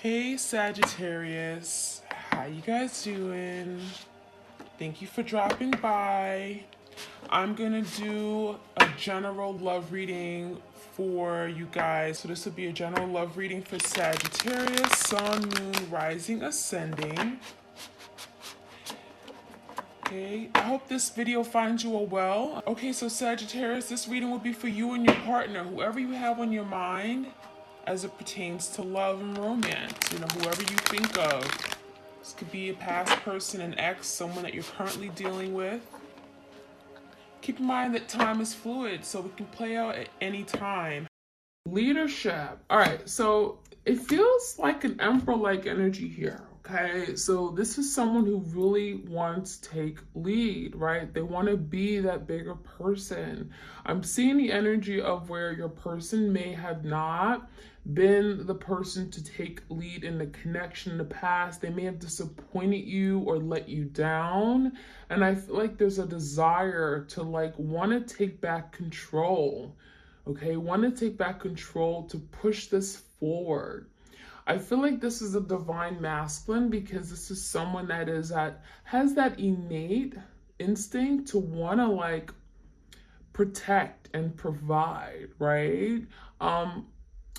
Hey Sagittarius, how you guys doing? Thank you for dropping by. I'm gonna do a general love reading for you guys. So this will be a general love reading for Sagittarius, Sun, Moon, Rising, Ascending. Okay, I hope this video finds you all well. Okay, so Sagittarius, this reading will be for you and your partner, whoever you have on your mind as it pertains to love and romance. Whoever you think of. This could be a past person, an ex, someone that you're currently dealing with. Keep in mind that time is fluid, so it can play out at any time. Leadership. All right, so it feels like an emperor-like energy here. Okay, so this is someone who really wants to take lead, right? They want to be that bigger person. I'm seeing the energy of where your person may have not been the person to take lead in the connection in the past. They may have disappointed you or let you down. And I feel like there's a desire to want to take back control. Okay, want to take back control to push this forward. I feel like this is a divine masculine because this is someone that has that innate instinct to want to protect and provide, right?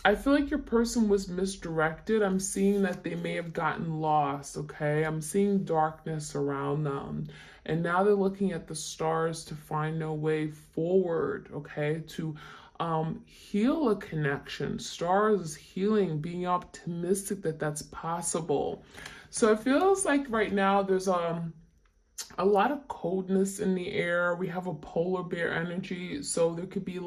I feel like your person was misdirected. I'm seeing that they may have gotten lost, okay? I'm seeing darkness around them. And now they're looking at the stars to find a way forward, okay? To heal a connection. Stars is healing, being optimistic that that's possible. So it feels like right now there's a lot of coldness in the air. We have a polar bear energy. So there could be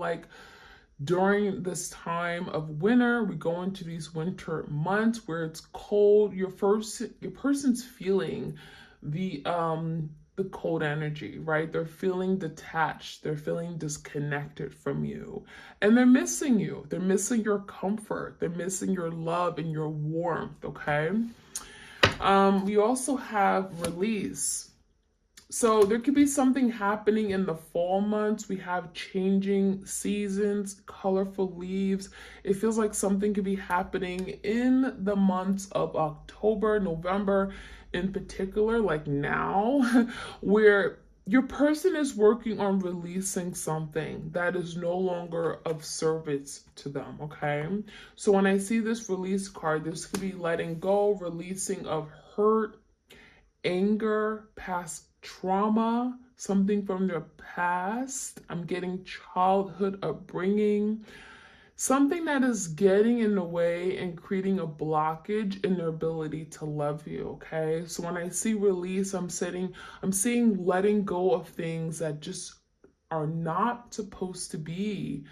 during this time of winter, we go into these winter months where it's cold. Your person's feeling the cold energy, right? They're feeling detached. They're feeling disconnected from you. And they're missing you. They're missing your comfort. They're missing your love and your warmth, okay? We also have release. So there could be something happening in the fall months. We have changing seasons, colorful leaves. It feels like something could be happening in the months of October, November in particular, like now, where your person is working on releasing something that is no longer of service to them, okay? So when I see this release card, this could be letting go, releasing of hurt, anger, past trauma, something from their past. I'm getting childhood upbringing, something that is getting in the way and creating a blockage in their ability to love you, okay? So when I see release, I'm seeing letting go of things that just are not supposed to be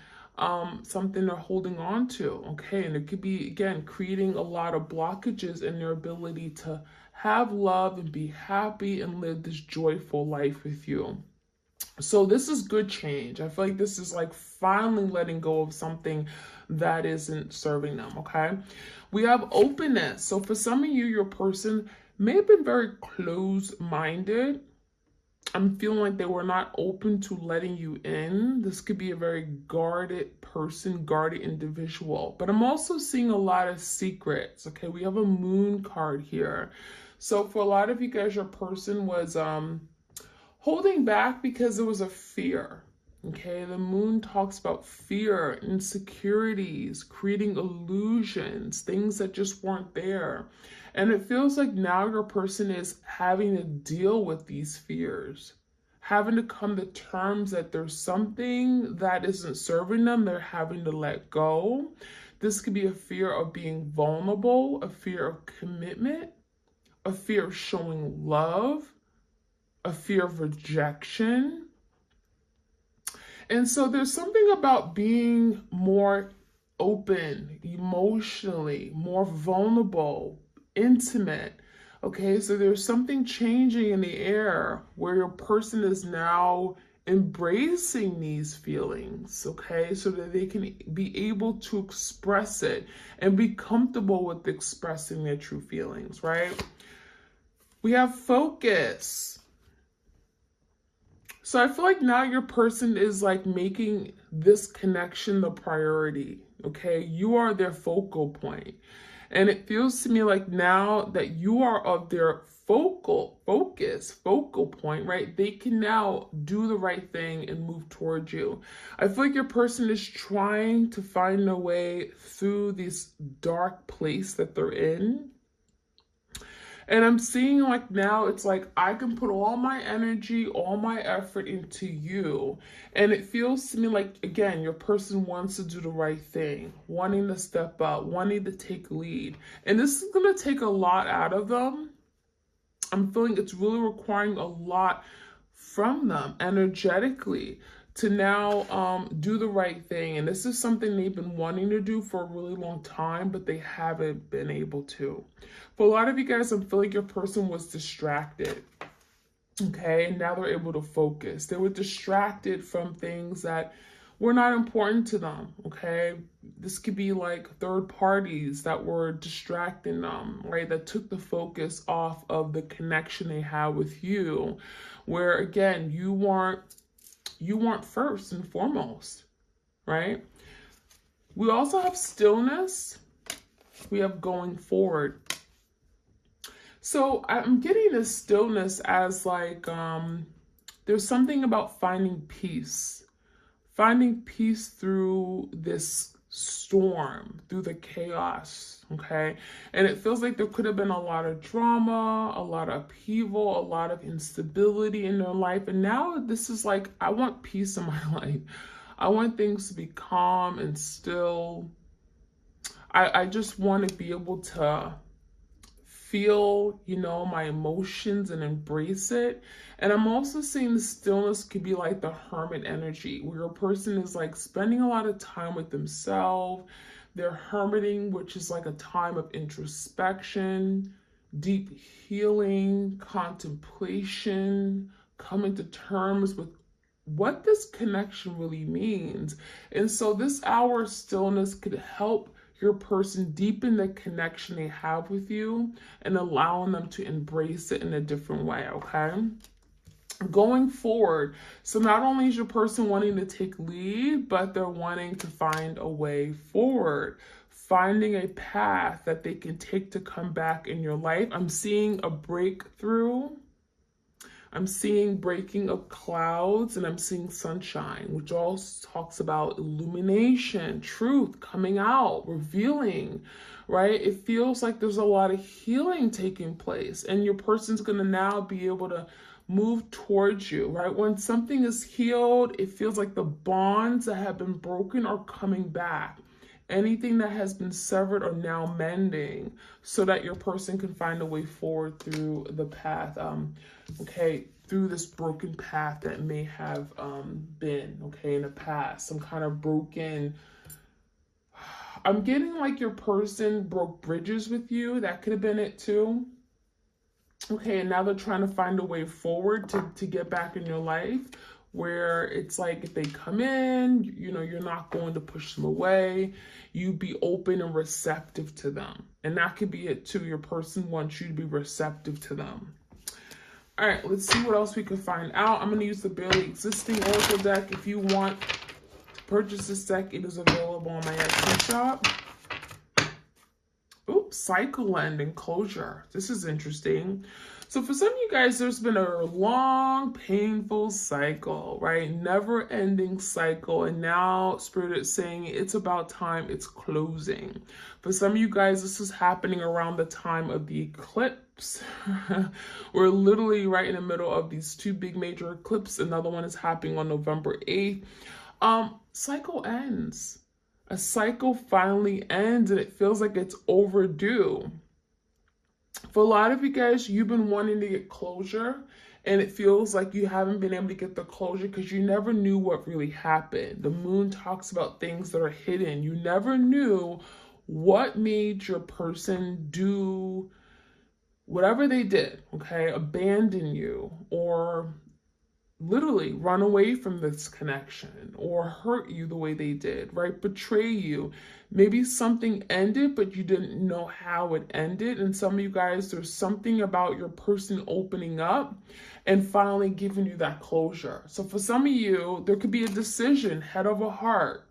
something they're holding on to, okay? And it could be, again, creating a lot of blockages in their ability to have love and be happy and live this joyful life with you. So this is good change. I feel like this is finally letting go of something that isn't serving them, okay? We have openness. So for some of you, your person may have been very closed-minded. I'm feeling like they were not open to letting you in. This could be a very guarded person, guarded individual. But I'm also seeing a lot of secrets, okay? We have a moon card here. So for a lot of you guys, your person was holding back because there was a fear, okay? The moon talks about fear, insecurities, creating illusions, things that just weren't there. And it feels like now your person is having to deal with these fears, having to come to terms that there's something that isn't serving them. They're having to let go. This could be a fear of being vulnerable, a fear of commitment, a fear of showing love, a fear of rejection. And so there's something about being more open emotionally, more vulnerable, intimate. Okay, so there's something changing in the air where your person is now embracing these feelings, okay, so that they can be able to express it and be comfortable with expressing their true feelings, right? We have focus. So I feel like now your person is making this connection the priority, okay? You are their focal point. And it feels to me like now that you are of their focal point, right? They can now do the right thing and move towards you. I feel like your person is trying to find a way through this dark place that they're in. And I'm seeing like now it's like I can put all my energy, all my effort into you. And it feels to me like, again, your person wants to do the right thing, wanting to step up, wanting to take lead. And this is going to take a lot out of them. I'm feeling it's really requiring a lot from them energetically to now do the right thing. And this is something they've been wanting to do for a really long time, but they haven't been able to. For a lot of you guys, I'm feeling your person was distracted. Okay, and now they're able to focus. They were distracted from things that were not important to them. Okay, this could be like third parties that were distracting them, right? That took the focus off of the connection they had with you, where again, you weren't first and foremost, right? We also have stillness. We have going forward. So I'm getting this stillness as like, there's something about finding peace through this storm, through the chaos, okay? And it feels like there could have been a lot of drama, a lot of upheaval, a lot of instability in their life. And now this is like, I want peace in my life. I want things to be calm and still. I just want to be able to feel, my emotions and embrace it. And I'm also seeing the stillness could be like the hermit energy, where a person is like spending a lot of time with themselves. They're hermiting, which is like a time of introspection, deep healing, contemplation, coming to terms with what this connection really means. And so this hour of stillness could help your person deepen the connection they have with you and allowing them to embrace it in a different way, okay? Going forward, so not only is your person wanting to take lead, but they're wanting to find a way forward, finding a path that they can take to come back in your life. I'm seeing a breakthrough. I'm seeing breaking of clouds, and I'm seeing sunshine, which also talks about illumination, truth coming out, revealing, right? It feels like there's a lot of healing taking place, and your person's going to now be able to move towards you, right? When something is healed, it feels like the bonds that have been broken are coming back. Anything that has been severed are now mending so that your person can find a way forward through the path, through this broken path that may have been, in the past. Some kind of broken, I'm getting like your person broke bridges with you. That could have been it too. Okay, and now they're trying to find a way forward to get back in your life, where it's like if they come in, you're not going to push them away. You be open and receptive to them. And that could be it too. Your person wants you to be receptive to them. All right, let's see what else we can find out. I'm going to use the Barely Existing Oracle deck. If you want to purchase this deck, it is available on my Etsy shop. Oops, cycle end and closure. This is interesting. So for some of you guys, there's been a long, painful cycle, right? Never-ending cycle. And now Spirit is saying it's about time it's closing. For some of you guys, this is happening around the time of the eclipse. We're literally right in the middle of these two big major eclipses. Another one is happening on November 8th. Cycle ends. A cycle finally ends, and it feels like it's overdue. For a lot of you guys, you've been wanting to get closure, and it feels like you haven't been able to get the closure because you never knew what really happened. The moon talks about things that are hidden. You never knew what made your person do whatever they did, abandon you, or literally run away from this connection, or hurt you the way they did, right? Betray you. Maybe something ended, but you didn't know how it ended. And some of you guys, there's something about your person opening up and finally giving you that closure. So for some of you, there could be a decision, head over heart.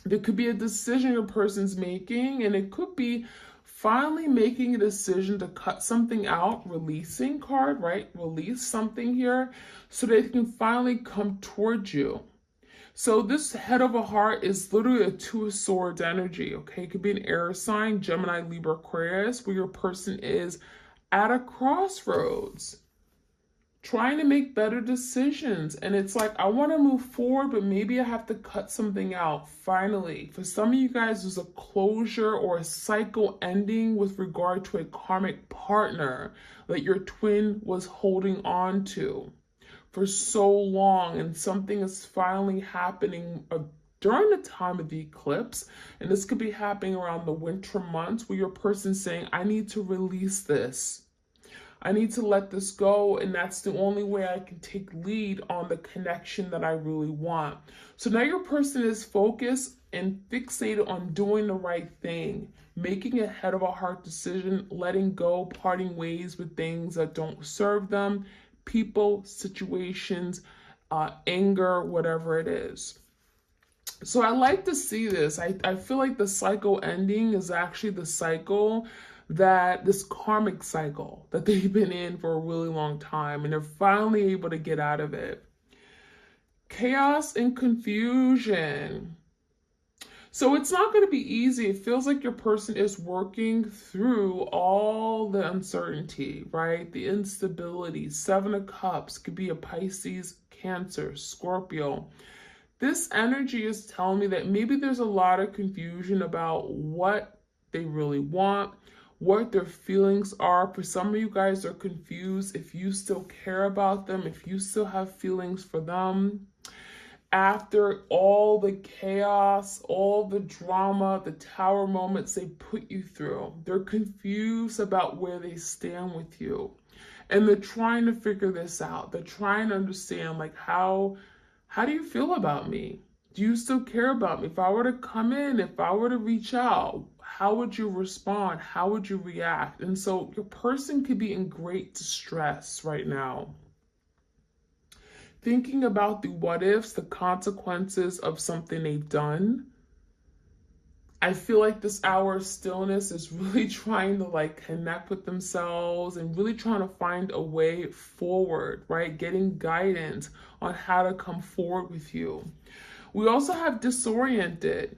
There could be a decision your person's making, and it could be finally making a decision to cut something out, releasing card, right? Release something here so they can finally come towards you. So this head of a heart is literally a two of swords energy, okay? It could be an air sign, Gemini, Libra, Aquarius, where your person is at a crossroads, trying to make better decisions. And it's like, I want to move forward, but maybe I have to cut something out. Finally, for some of you guys, there's a closure or a cycle ending with regard to a karmic partner that your twin was holding on to for so long, and something is finally happening during the time of the eclipse. And this could be happening around the winter months, where your person's saying, I need to release this. I need to let this go, and that's the only way I can take lead on the connection that I really want. So now your person is focused and fixated on doing the right thing, making a head of a heart decision, letting go, parting ways with things that don't serve them, people, situations, anger, whatever it is. So I like to see this. I feel like the cycle ending is actually the cycle that this karmic cycle that they've been in for a really long time, and they're finally able to get out of it. Chaos and confusion. So it's not going to be easy. It feels like your person is working through all the uncertainty, right? The instability. Seven of Cups could be a Pisces, Cancer, Scorpio. This energy is telling me that maybe there's a lot of confusion about what they really want, what their feelings are. For some of you guys are confused if you still care about them, if you still have feelings for them. After all the chaos, all the drama, the tower moments they put you through, they're confused about where they stand with you. And they're trying to figure this out. They're trying to understand, like, how do you feel about me? Do you still care about me? If I were to come in, if I were to reach out, how would you respond? How would you react? And so your person could be in great distress right now, thinking about the what ifs, the consequences of something they've done. I feel like this hour of stillness is really trying to like connect with themselves and really trying to find a way forward, right? Getting guidance on how to come forward with you. We also have disoriented.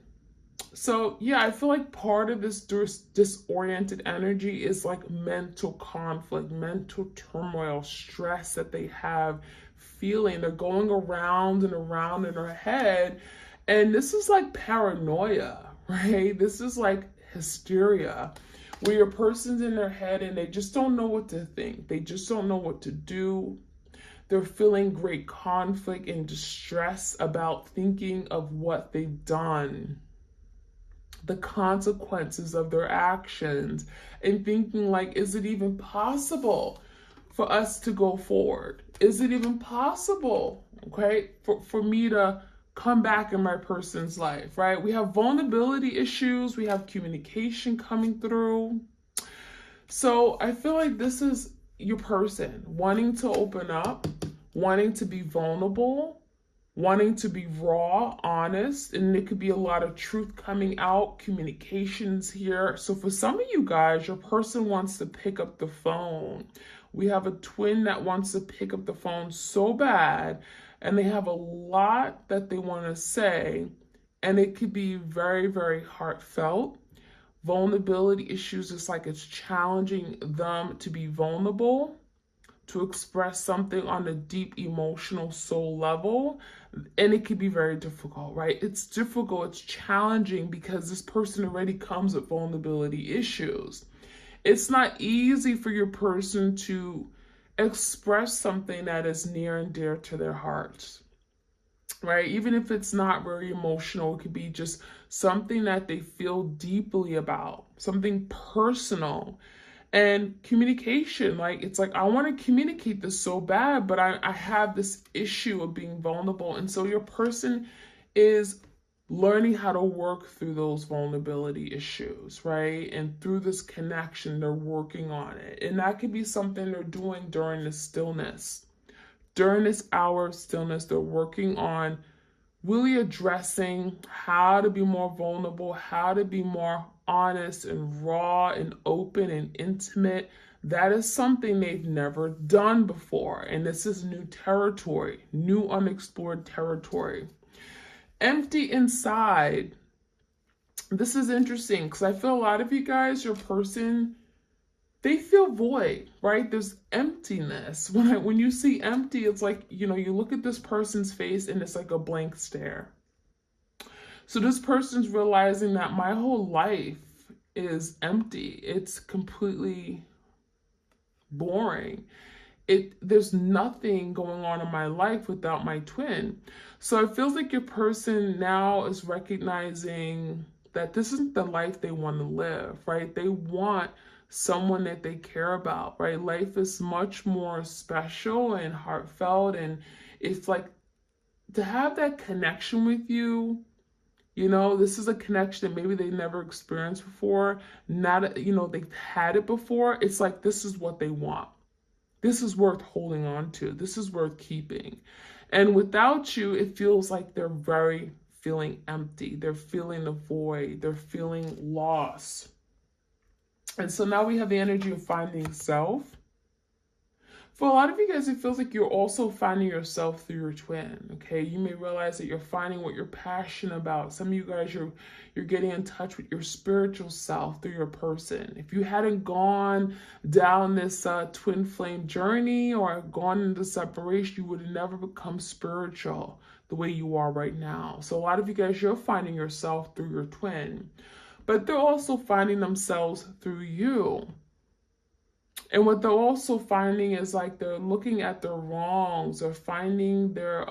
So yeah, I feel like part of this disoriented energy is like mental conflict, mental turmoil, stress that they have feeling. They're going around and around in their head. And this is like paranoia, right? This is like hysteria, where your person's in their head and they just don't know what to think. They just don't know what to do. They're feeling great conflict and distress about thinking of what they've done, the consequences of their actions, and thinking like, is it even possible for us to go forward? Is it even possible, okay, for me to come back in my person's life, right? We have vulnerability issues. We have communication coming through. So I feel like this is your person wanting to open up, wanting to be vulnerable, wanting to be raw, honest, and it could be a lot of truth coming out, communications here. So for some of you guys, your person wants to pick up the phone. We have a twin that wants to pick up the phone so bad, and they have a lot that they want to say, and it could be very, very heartfelt. Vulnerability issues, it's like it's challenging them to be vulnerable, to express something on a deep emotional soul level. And it can be very difficult, right? It's difficult, it's challenging, because this person already comes with vulnerability issues. It's not easy for your person to express something that is near and dear to their hearts, right? Even if it's not very emotional, it could be just something that they feel deeply about, something personal. And communication, like, it's like, I want to communicate this so bad, but I have this issue of being vulnerable. And so your person is learning how to work through those vulnerability issues, right? And through this connection, they're working on it. And that could be something they're doing during the stillness. During this hour of stillness, they're working on really addressing how to be more vulnerable, how to be more honest and raw and open and intimate. That is something they've never done before. And this is new territory, new unexplored territory. Empty inside. This is interesting because I feel a lot of you guys, your person, they feel void, right? There's emptiness. When you see empty, it's like, you look at this person's face and it's like a blank stare. So this person's realizing that my whole life is empty. It's completely boring. There's nothing going on in my life without my twin. So it feels like your person now is recognizing that this isn't the life they want to live, right? They want someone that they care about, right? Life is much more special and heartfelt, and it's like to have that connection with you. This is a connection that maybe they never experienced before. Not, they've had it before. It's like, this is what they want. This is worth holding on to. This is worth keeping. And without you, it feels like they're very feeling empty. They're feeling the void. They're feeling lost. And so now we have the energy of finding self. For a lot of you guys, it feels like you're also finding yourself through your twin, okay? You may realize that you're finding what you're passionate about. Some of you guys, you're getting in touch with your spiritual self through your person. If you hadn't gone down this twin flame journey or gone into separation, you would have never become spiritual the way you are right now. So a lot of you guys, you're finding yourself through your twin. But they're also finding themselves through you. And what they're also finding is like they're looking at their wrongs or finding their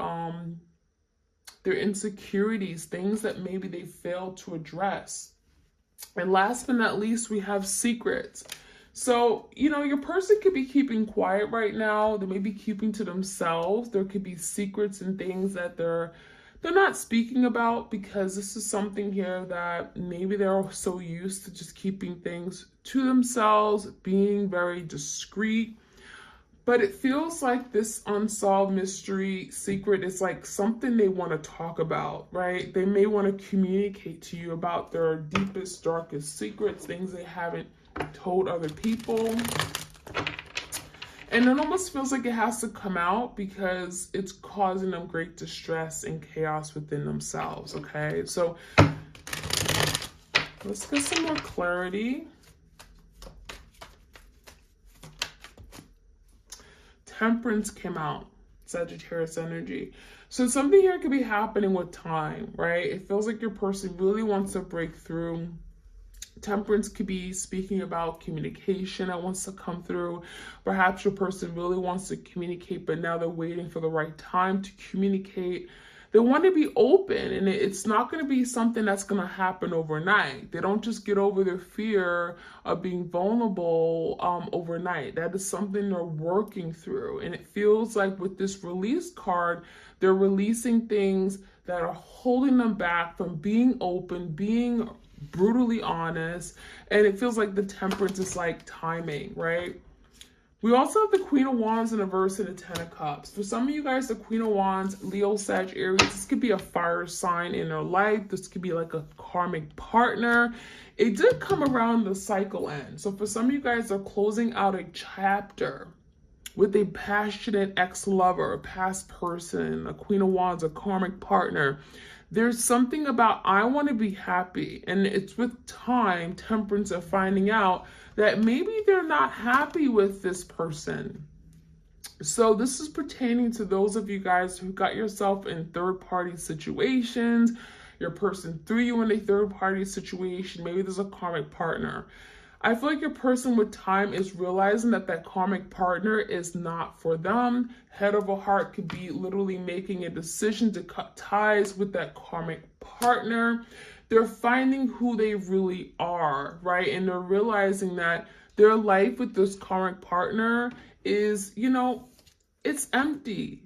insecurities, things that maybe they failed to address. And last but not least, we have secrets. So, your person could be keeping quiet right now. They may be keeping to themselves. There could be secrets and things that they're not speaking about because this is something here that maybe they're so used to just keeping things to themselves, being very discreet. But it feels like this unsolved mystery secret is like something they want to talk about, right? They may want to communicate to you about their deepest, darkest secrets, things they haven't told other people. And it almost feels like it has to come out because it's causing them great distress and chaos within themselves, okay? So let's get some more clarity. Temperance came out, Sagittarius energy. So something here could be happening with time, right? It feels like your person really wants to break through. Temperance could be speaking about communication that wants to come through. Perhaps your person really wants to communicate, but now they're waiting for the right time to communicate. They want to be open, and it's not going to be something that's going to happen overnight. They don't just get over their fear of being vulnerable overnight. That is something they're working through. And it feels like with this release card, they're releasing things that are holding them back from being open, being brutally honest. And it feels like the temperance is like timing, right? We also have the Queen of Wands in reverse and the Ten of Cups. For some of you guys, the Queen of Wands, Leo, Sag, Aries, this could be a fire sign in their life. This could be like a karmic partner. It did come around the cycle end. So for some of you guys, they're closing out a chapter with a passionate ex-lover, a past person, a Queen of Wands, a karmic partner. There's something about, I want to be happy. And it's with time, temperance, of finding out that maybe they're not happy with this person. So this is pertaining to those of you guys who got yourself in third-party situations. Your person threw you in a third-party situation. Maybe there's a karmic partner. I feel like your person with time is realizing that that karmic partner is not for them. Head over heart could be literally making a decision to cut ties with that karmic partner. They're finding who they really are, right? And they're realizing that their life with this karmic partner is, it's empty.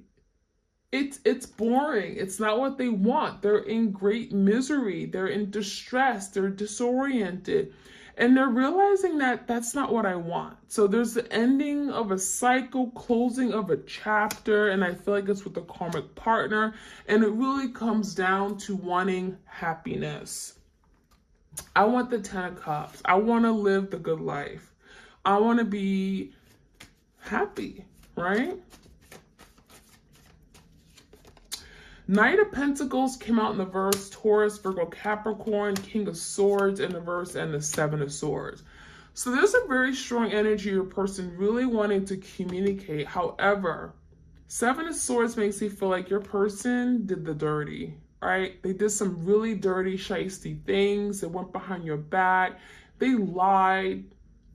It's boring. It's not what they want. They're in great misery. They're in distress. They're disoriented. And they're realizing that that's not what I want. So there's the ending of a cycle, closing of a chapter, and I feel like it's with a karmic partner. And it really comes down to wanting happiness. I want the 10 of Cups. I want to live the good life. I want to be happy, right? Knight of Pentacles came out in the verse, Taurus, Virgo, Capricorn, King of Swords in the verse, and the Seven of Swords. So there's a very strong energy of a person really wanting to communicate. However, Seven of Swords makes you feel like your person did the dirty, right? They did some really dirty, shiesty things. They went behind your back. They lied.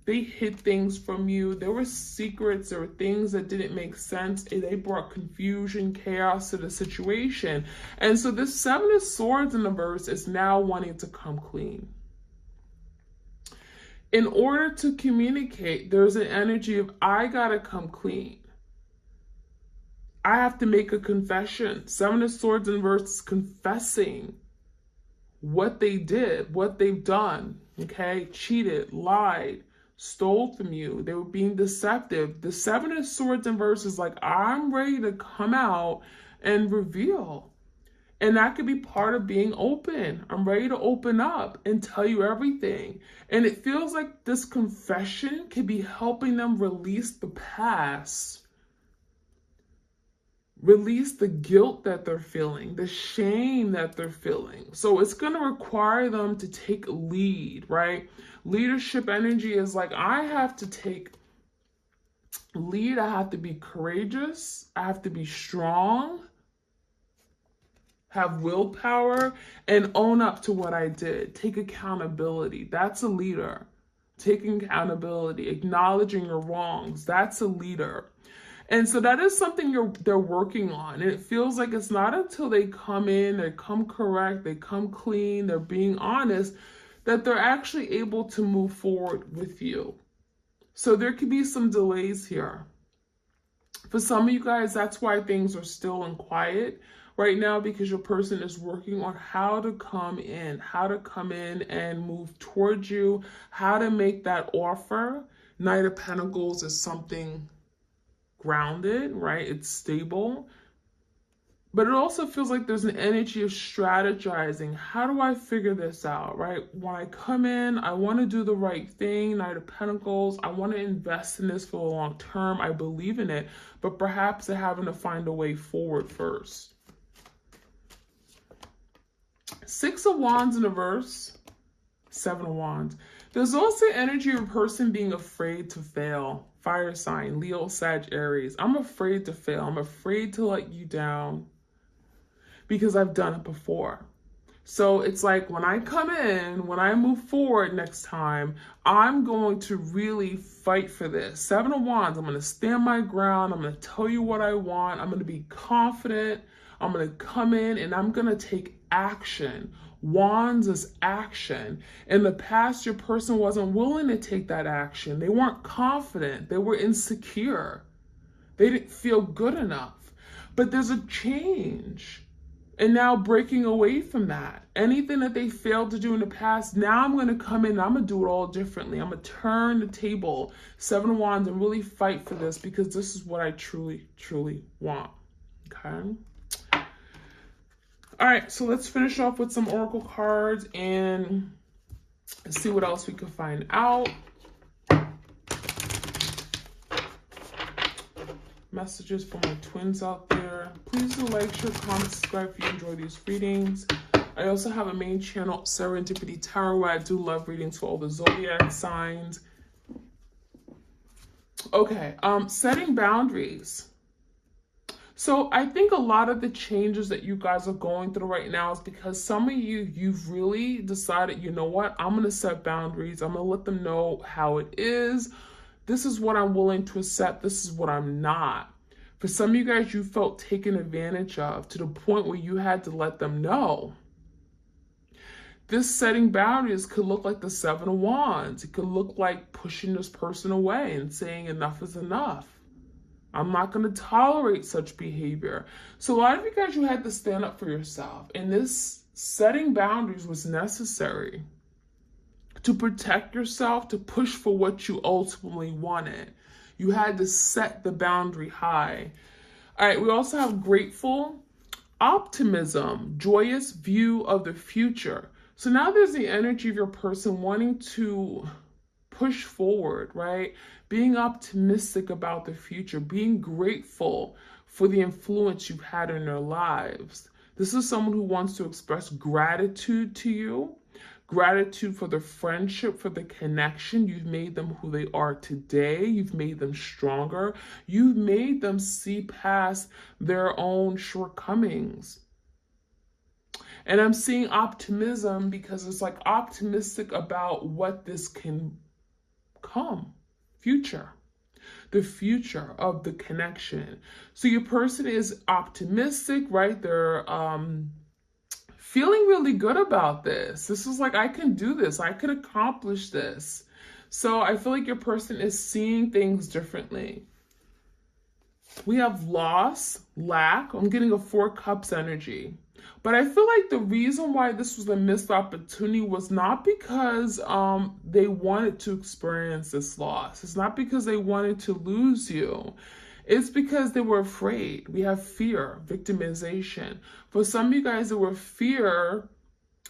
They hid things from you. There were secrets. There were things that didn't make sense. And they brought confusion, chaos to the situation. And so this Seven of Swords in the verse is now wanting to come clean. In order to communicate, there's an energy of, I gotta come clean. I have to make a confession. Seven of Swords in the verse is confessing what they did, what they've done, okay? Cheated, lied, stole from you. They were being deceptive. The Seven of Swords in verse is like, I'm ready to come out and reveal. And that could be part of being open. I'm ready to open up and tell you everything. And it feels like this confession could be helping them release the past. Release the guilt that they're feeling, the shame that they're feeling. So it's going to require them to take lead, right? Leadership energy is like, I have to take lead. I have to be courageous. I have to be strong, have willpower, and own up to what I did. Take accountability. That's a leader. Taking accountability, acknowledging your wrongs. That's a leader. And so that is something they're working on. And it feels like it's not until they come in, they come correct, they come clean, they're being honest, that they're actually able to move forward with you. So there could be some delays here. For some of you guys, that's why things are still in quiet right now, because your person is working on how to come in and move towards you, how to make that offer. Knight of Pentacles is something grounded, right? It's stable. But it also feels like there's an energy of strategizing. How do I figure this out, right? When I come in, I want to do the right thing. Knight of Pentacles, I want to invest in this for the long term. I believe in it, but perhaps they're having to find a way forward first. Six of Wands in the verse, Seven of Wands. There's also energy of a person being afraid to fail. Fire sign, Leo, Sag, Aries. I'm afraid to fail. I'm afraid to let you down because I've done it before. So it's like when I come in, when I move forward next time, I'm going to really fight for this. Seven of Wands, I'm going to stand my ground. I'm going to tell you what I want. I'm going to be confident. I'm going to come in and I'm going to take action. Wands is action. In the past, your person wasn't willing to take that action. They weren't confident. They were insecure. They didn't feel good enough. But there's a change. And now breaking away from that. Anything that they failed to do in the past, now I'm going to come in and I'm going to do it all differently. I'm going to turn the table, Seven of Wands, and really fight for this because this is what I truly, truly want. Okay? All right, so let's finish off with some oracle cards and see what else we can find out. Messages for my twins out there. Please do like, share, comment, subscribe if you enjoy these readings. I also have a main channel, Serendipity Tarot, where I do love readings for all the zodiac signs. Okay, setting boundaries. So I think a lot of the changes that you guys are going through right now is because some of you've really decided, you know what, I'm going to set boundaries. I'm going to let them know how it is. This is what I'm willing to accept. This is what I'm not. For some of you guys, you felt taken advantage of to the point where you had to let them know. This setting boundaries could look like the Seven of Wands. It could look like pushing this person away and saying enough is enough. I'm not going to tolerate such behavior. So a lot of you guys, you had to stand up for yourself. And this setting boundaries was necessary to protect yourself, to push for what you ultimately wanted. You had to set the boundary high. All right, we also have grateful, optimism, joyous view of the future. So now there's the energy of your person wanting to push forward, right? Being optimistic about the future, being grateful for the influence you've had in their lives. This is someone who wants to express gratitude to you, gratitude for the friendship, for the connection. You've made them who they are today. You've made them stronger. You've made them see past their own shortcomings. And I'm seeing optimism because it's like optimistic about what this can come, future, the future of the connection. So your person is optimistic, right? They're feeling really good about this. This is like, I can do this. I can accomplish this. So I feel like your person is seeing things differently. We have loss, lack. I'm getting a 4 cups energy. But I feel like the reason why this was a missed opportunity was not because they wanted to experience this loss. It's not because they wanted to lose you. It's because they were afraid. We have fear, victimization. For some of you guys, there were fear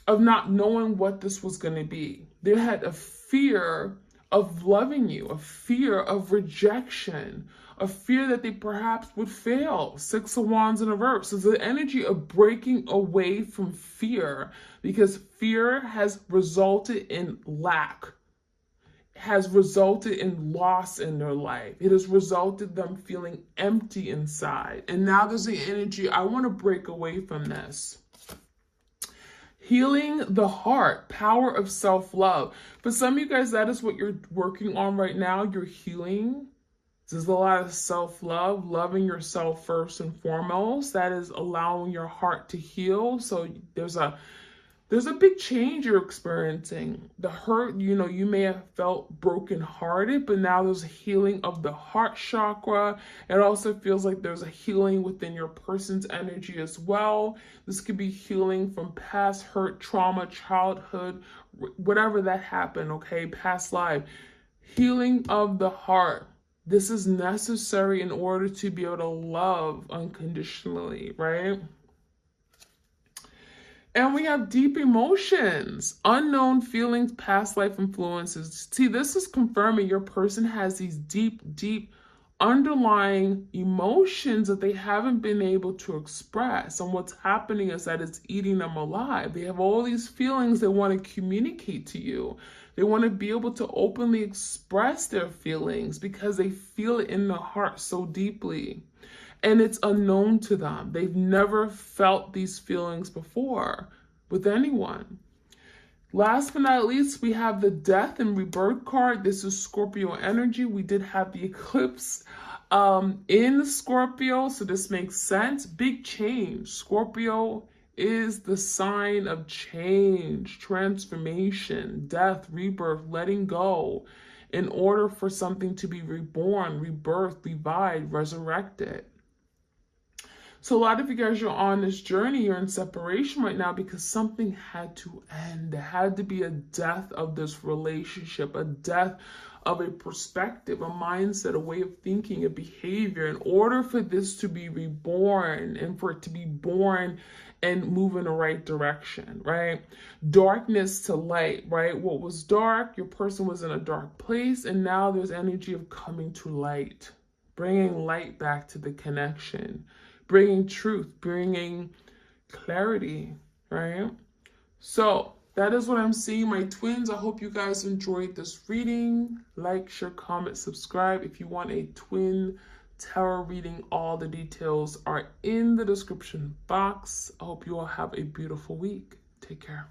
of not knowing what this was going to be. They had a fear of loving you, a fear of rejection, a fear that they perhaps would fail. 6 of Wands in reverse. So the energy of breaking away from fear, because fear has resulted in lack, has resulted in loss in their life. It has resulted them feeling empty inside. And now there's the energy, I want to break away from this. Healing the heart, power of self-love. For some of you guys, that is what you're working on right now. You're healing. There's a lot of self-love, loving yourself first and foremost. That is allowing your heart to heal. So there's a big change you're experiencing. The hurt, you may have felt brokenhearted, but now there's a healing of the heart chakra. It also feels like there's a healing within your person's energy as well. This could be healing from past hurt, trauma, childhood, whatever that happened, okay? Past life. Healing of the heart. This is necessary in order to be able to love unconditionally, right? And we have deep emotions, unknown feelings, past life influences. See, this is confirming your person has these deep, deep underlying emotions that they haven't been able to express. And what's happening is that it's eating them alive. They have all these feelings they want to communicate to you. They want to be able to openly express their feelings because they feel it in their heart so deeply. And it's unknown to them. They've never felt these feelings before with anyone. Last but not least, we have the Death and Rebirth card. This is Scorpio energy. We did have the eclipse in Scorpio, so this makes sense. Big change. Scorpio is the sign of change, transformation, death, rebirth, letting go in order for something to be reborn, rebirthed, revived, resurrected. So a lot of you guys are on this journey, you're in separation right now because something had to end. There had to be a death of this relationship, a death of a perspective, a mindset, a way of thinking, a behavior, in order for this to be reborn and for it to be born and move in the right direction, right? Darkness to light, right? What was dark, your person was in a dark place, and now there's energy of coming to light, bringing light back to the connection, bringing truth, bringing clarity, right? So that is what I'm seeing, my twins. I hope you guys enjoyed this reading. Like, share, comment, subscribe. If you want a twin tarot reading, all the details are in the description box. I hope you all have a beautiful week. Take care.